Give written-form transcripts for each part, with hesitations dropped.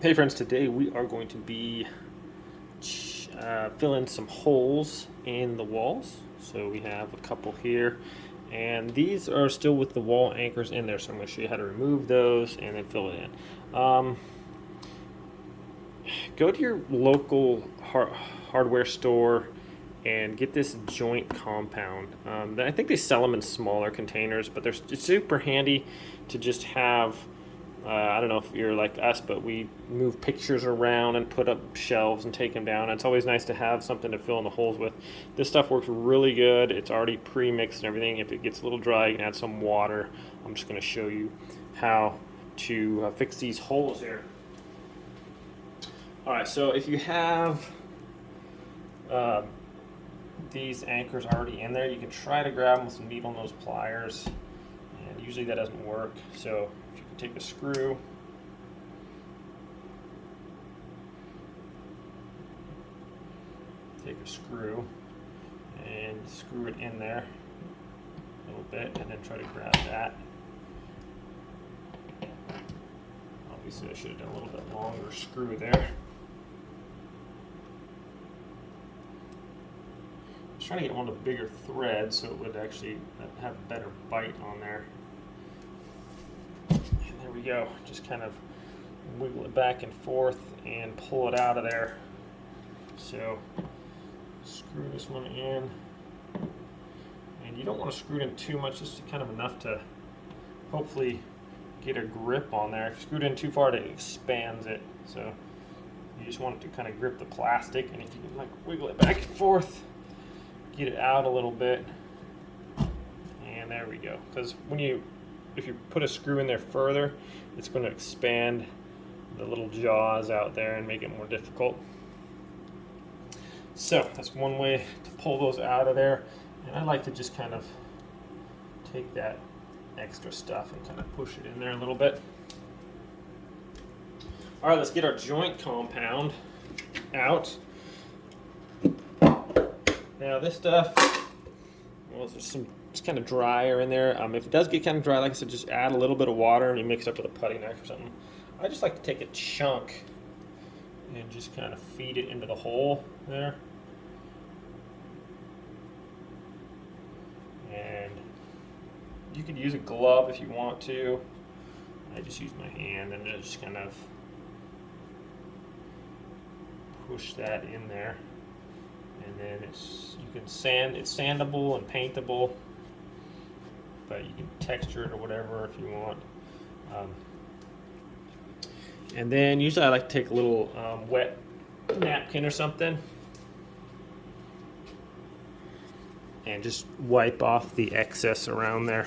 Hey friends, today we are going to be filling some holes in the walls. So we have a couple here, and these are still with the wall anchors in there, so I'm going to show you how to remove those and then fill it in. Go to your local hardware store and get this joint compound. I think they sell them in smaller containers, but it's super handy to just have. I don't know if you're like us, but we move pictures around and put up shelves and take them down. It's always nice to have something to fill in the holes with. This stuff works really good. It's already pre-mixed and everything. If it gets a little dry, you can add some water. I'm just going to show you how to fix these holes here. All right, so if you have these anchors already in there, you can try to grab them with some needle nose pliers, and usually that doesn't work. So if you can take a screw, and screw it in there a little bit, and then try to grab that. Obviously I should have done a little bit longer screw there. I was trying to get one of the bigger threads so it would actually have a better bite on there. And there we go. Just kind of wiggle it back and forth and pull it out of there. So screw this one in. And you don't want to screw it in too much, just kind of enough to hopefully get a grip on there. If you screw it in too far, it expands it. So you just want it to kind of grip the plastic, and if you can like wiggle it back and forth, get it out a little bit, and there we go. Because if you put a screw in there further, it's going to expand the little jaws out there and make it more difficult. So that's one way to pull those out of there, and I like to just kind of take that extra stuff and kind of push it in there a little bit. All right, let's get our joint compound out. Now this stuff, well, it's kind of drier in there. If it does get kind of dry, like I said, just add a little bit of water and you mix it up with a putty knife or something. I just like to take a chunk and just kind of feed it into the hole there. And you could use a glove if you want to. I just use my hand and just kind of push that in there. And then it's sandable and paintable, but you can texture it or whatever if you want. And then usually I like to take a little wet napkin or something and just wipe off the excess around there.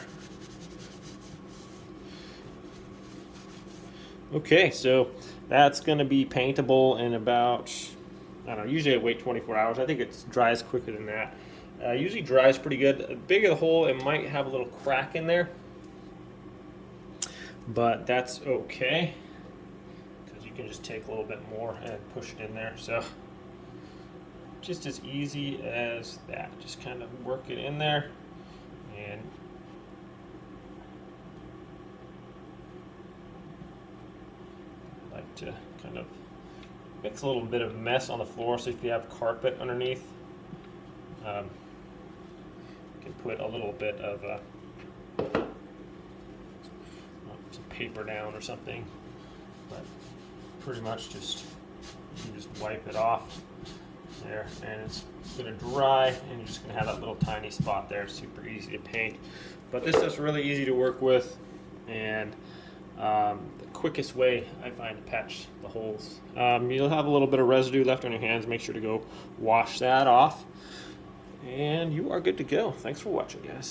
Okay, so that's going to be paintable in about, I don't know, usually I wait 24 hours. I think it dries quicker than that. Usually dries pretty good. The bigger the hole, it might have a little crack in there, but that's okay because you can just take a little bit more and push it in there. So just as easy as that. Just kind of work it in there, and I like to kind of makes a little bit of mess on the floor, so if you have carpet underneath, you can put a little bit of some paper down or something, but pretty much you just wipe it off there, and it's going to dry, and you're just going to have that little tiny spot there. It's super easy to paint, but this stuff's really easy to work with, and the quickest way I find to patch the holes. You'll have a little bit of residue left on your hands. Make sure to go wash that off, and you are good to go. Thanks for watching, guys.